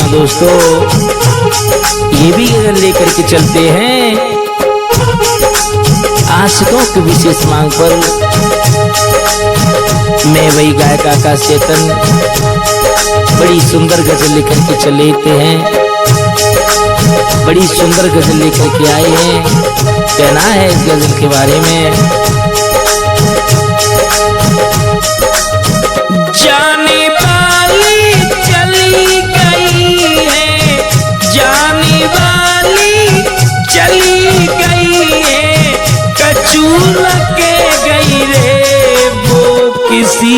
हाँ दोस्तों, ये भी गजल लेकर के चलते हैं आशिकों की विशेष मांग पर। मैं वही गायक आकाश चेतन बड़ी सुंदर गजल लेकर के चलते हैं, बड़ी सुंदर गजल लेकर के आए हैं। कहना है इस गजल के बारे में। जाने वाली चली गई है, जाने वाली चली गई है, कचूल के गई रे वो किसी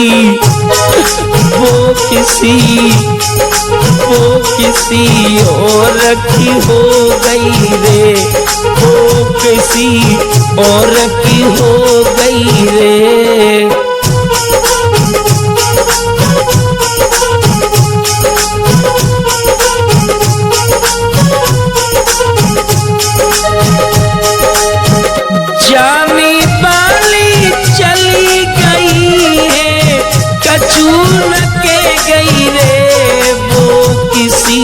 और की हो गई रे, वो किसी और की हो गई रे। जाने वाली चली गई है, कचूल के गई रे वो किसी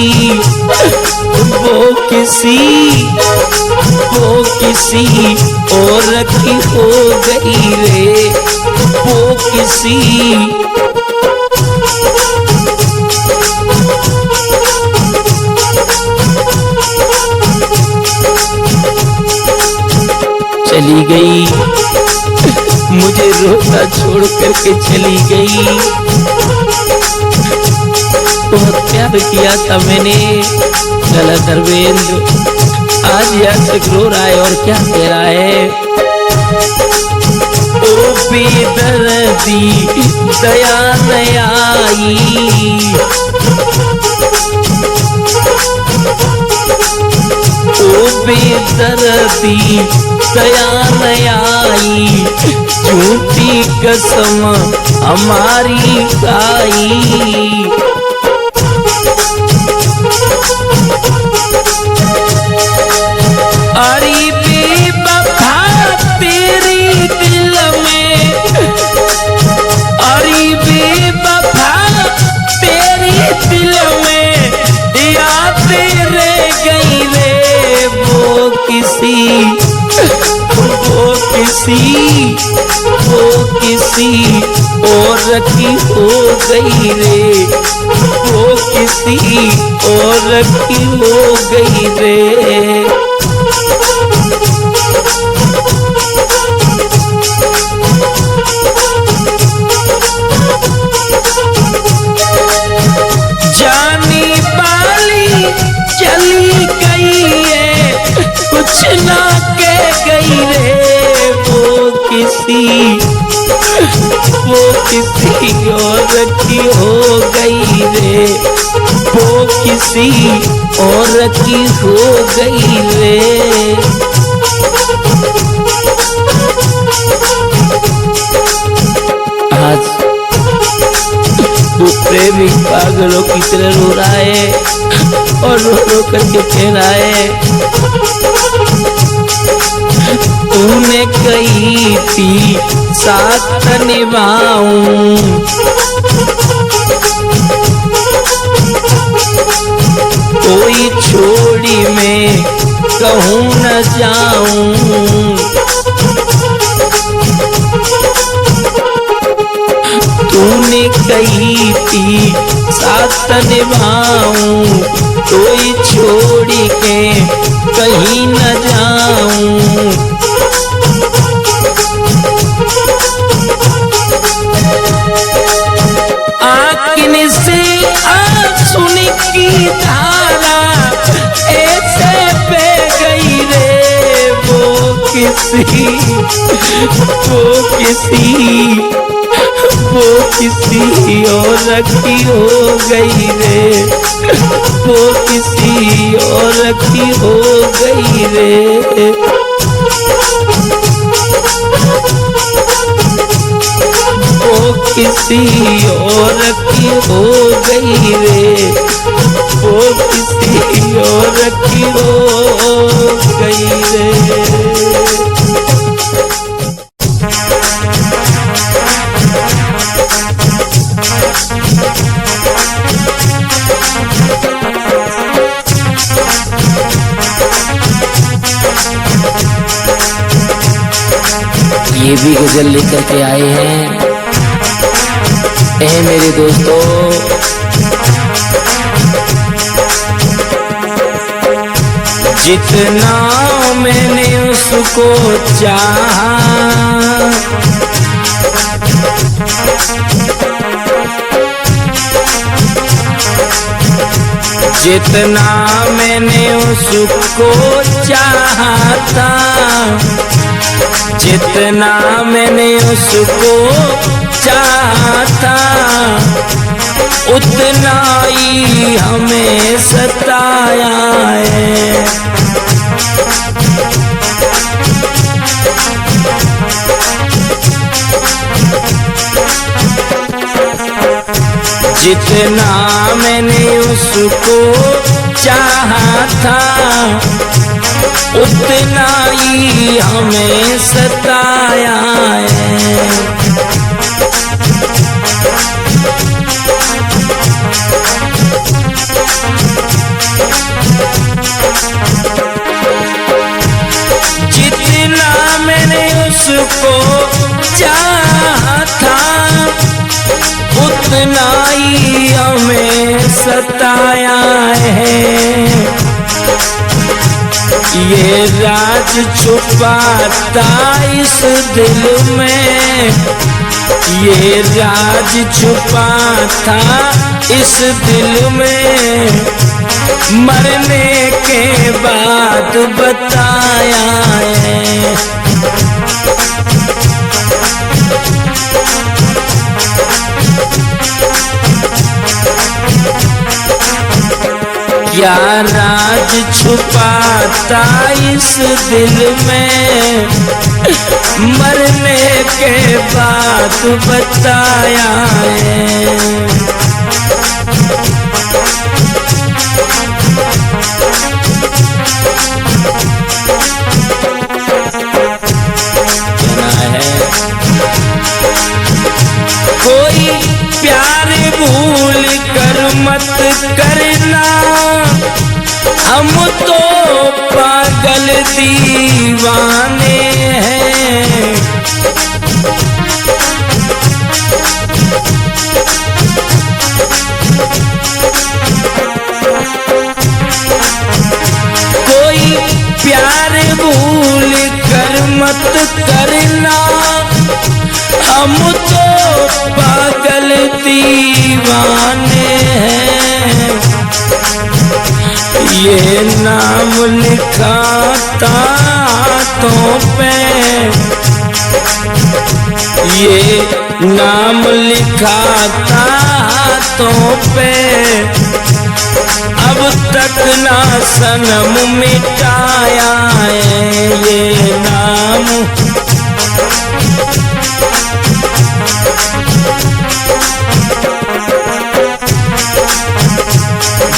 और की हो गई रे, वो किसी। चली गई मुझे रोता छोड़ करके चली गई। बहुत प्यार किया था मैंने, चला धर्मेंद्र आज यार रो रहा है और क्या कह रहा है। ओ बेदर्दी दया न आई, ओ बेदर्दी दया न आई, झूठी कसम हमारी खाई। अरे बेवफा तेरी दिल में, अरे बेवफा तेरी दिल में याद रह गई रे वो किसी और की हो गई रे, वो किसी और की हो गई रे। जाने वाली चली गई है, कुछ ना कह गई रे वो किसी और की हो गई रे, वो किसी और की हो गई रे। आज वो प्रेमी पागलों की तरह रो रहा है और रो रो करके कह रहा है, तूने कही थी साथ निभाऊं, कोई छोड़ी मैं कहूँ न जाऊं, तूने कही थी साथ निभाऊं, कोई छोड़ी के कहीं न जाऊं। आँखों से आंसू की धारा ऐसे बह गई रे वो किसी और की हो गई रे, वो किसी और की हो गई रे। वो किसी और की हो गई रे, वो किसी और की हो गई रे। ये भी गजल लेकर के आए हैं। मेरे दोस्तों, जितना मैंने उसको चाहा, जितना मैंने उसको चाहा था, जितना मैंने उसको चाहा था, उतना ही हमें सताया है। जितना मैंने उसको चाहा था, उतना ही हमें सताया है। जितना मैंने उसको चाहा था, उतना ही हमें सताया है। ये राज छुपा था इस दिल में, ये राज छुपा था इस दिल में, मरने के बाद बताया है। क्या राज छुपा था इस दिल में, मरने के बाद बताया है। कोई प्यार भूल कर मत करना, हम तो पागल दीवाने हैं। कोई प्यार भूल कर मत करना, हम तो पागल दीवाने हैं। ये नाम लिखा था हाथों पे, ये नाम लिखा था हाथों पे, अब तक ना सनम मिटाया है ये नाम।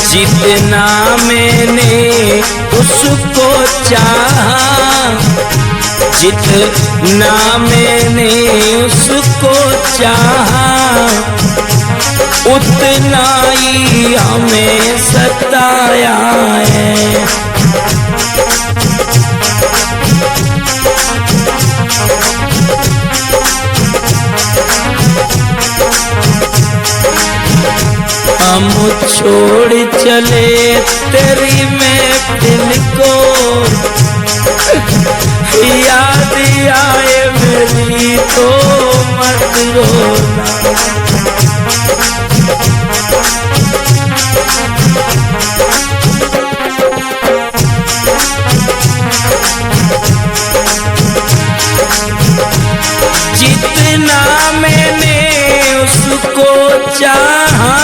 जितना मैंने उसको चाहा, जितना मैंने उसको चाहा, उतना ही हमें सताया है। हम छोड़ चले तेरी महफिल को, याद आए मेरी तो मत रोना। जितना मैंने उसको चाहा,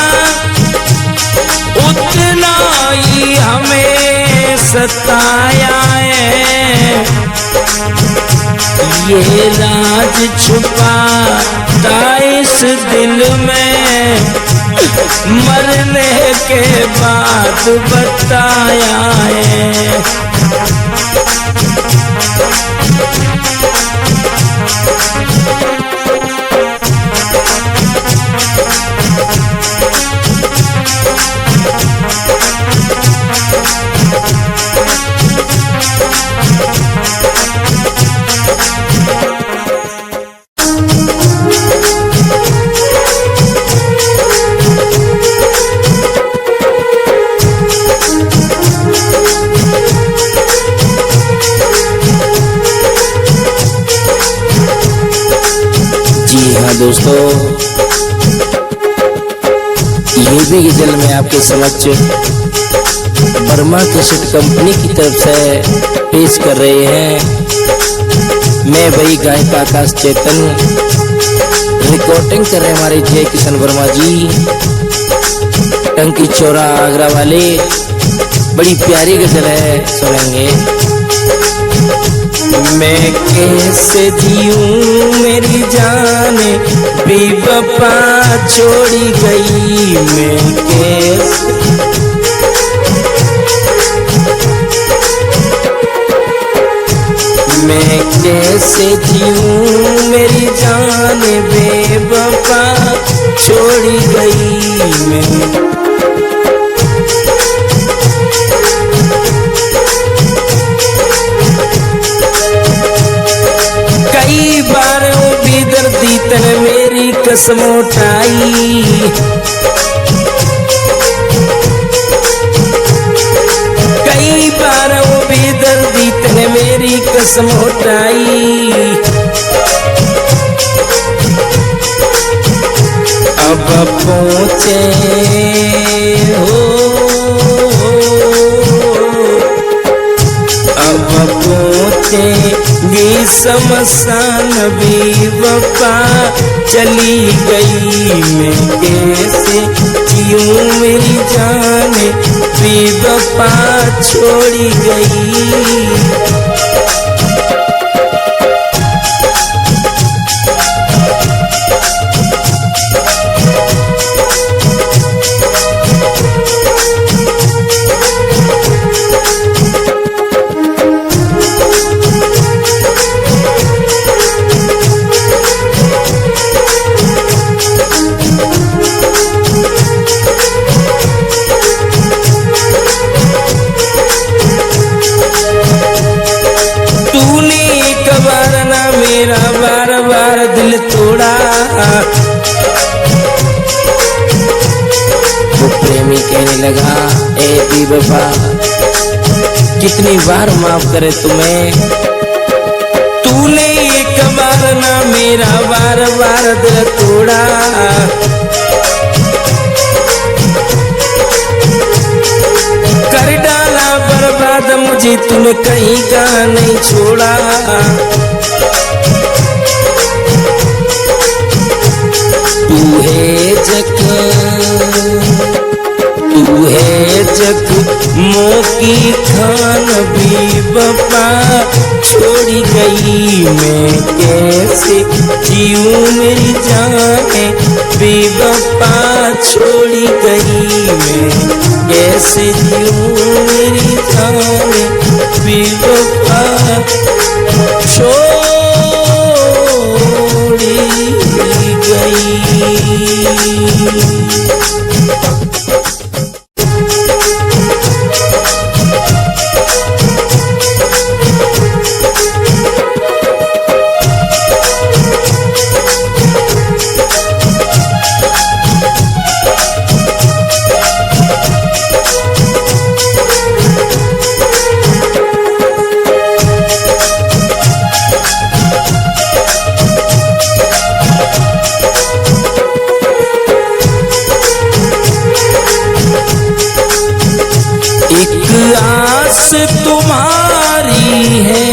उतना ही हमें सताया है। ये राज छुपा था इस दिल में, मरने के बाद बताया है। दोस्तों, ये भी गजल में आपके समक्ष वर्मा कैसेट कंपनी की तरफ से पेश कर रहे हैं। मैं वही गायक आकाश चेतन, रिकॉर्डिंग कर रहे हैं हमारे जय किशन वर्मा जी, टंकी चौरा आगरा वाले। बड़ी प्यारी गजल है, सुनेंगे। मैं कैसे जीऊं मेरी जान बेवफा छोड़ी गई, मैं कैसे जीऊं मेरी जान बेवफा छोड़ी गई। कई बार वो बेदर्दी तने मेरी कसम उठाई, कई बार वो बेदर्दी तने मेरी कसम उठाई। अब पहुँचे हो, अब पहुँचेगी शमशान बेवफा चली गई। मैं कैसे जीऊं मेरी जान बेवफा छोड़ी गई। मेरा बार बार दिल तोड़ा, वो प्रेमी कहने लगा ए बेवफा कितनी बार माफ करे तुम्हें, तूने एक बार ना मेरा बार बार दिल तोड़ा। कर डाला बर्बाद मुझे तूने कहीं का नहीं छोड़ा। तू है जग मोकी खान बेवफा छोड़ी गई। मैं कैसे जीऊं मेरी जान बेवफा छोड़ी गई। मैं कैसे जीऊं मेरी जान बेवफा छोड़ी गई। एक आस तुम्हारी है,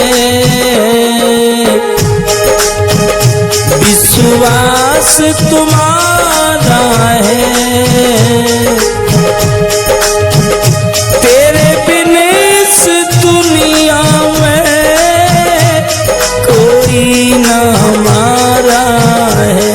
विश्वास तुम्हारा है, तेरे बिन इस दुनिया में कोई ना हमारा है।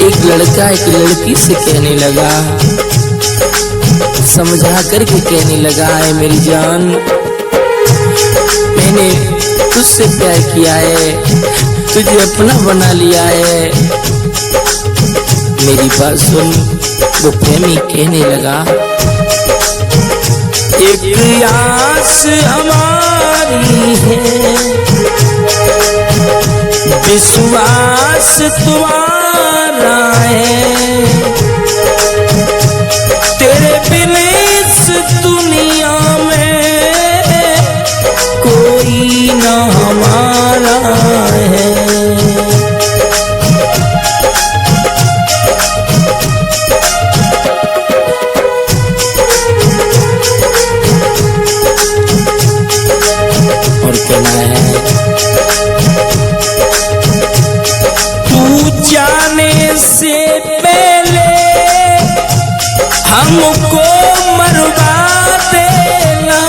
एक लड़का एक लड़की से कहने लगा, समझा करके कहने लगा है मेरी जान मैंने तुझसे प्यार किया है, तुझे अपना बना लिया है। मेरी बात सुन, वो प्रेमी कहने लगा, एक आस हमारी है, विश्वास तुम्हारा सहारा है। तेरे बिन इस दुनिया में कोई ना हमारा है। और कहना है, तू जाने से पहले हमको मरवा देना।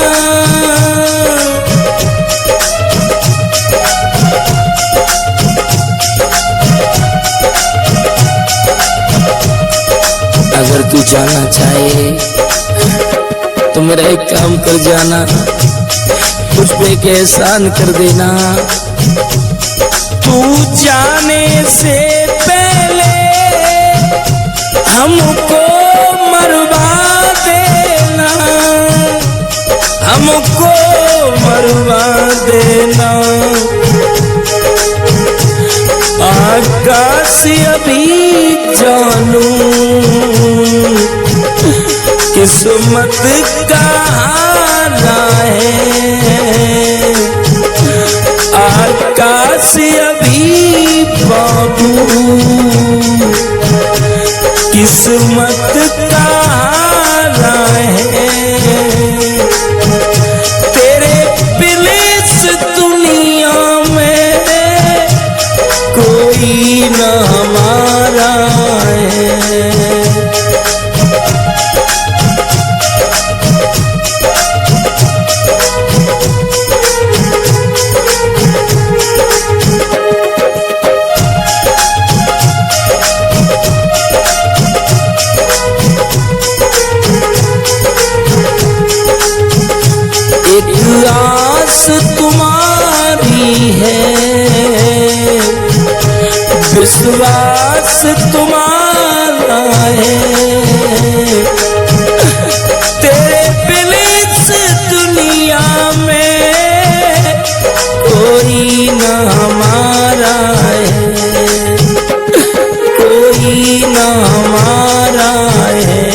अगर तू जाना चाहे तो मेरा एक काम कर जाना, मुझ पे एक एहसान कर देना। तू जाने से पहले हमको मरवा देना, हमको मरवा देना। आकाश अभी जानू किस्मत का हारा है। आकाश अभी बाबू किस्मत का हारा है। तेरे बिन इस दुनिया में कोई न हमारा है। एक आस तुम्हारी है, विश्वास तुम्हारा है। तेरे बिन इस दुनिया में कोई न हमारा है, कोई न हमारा है।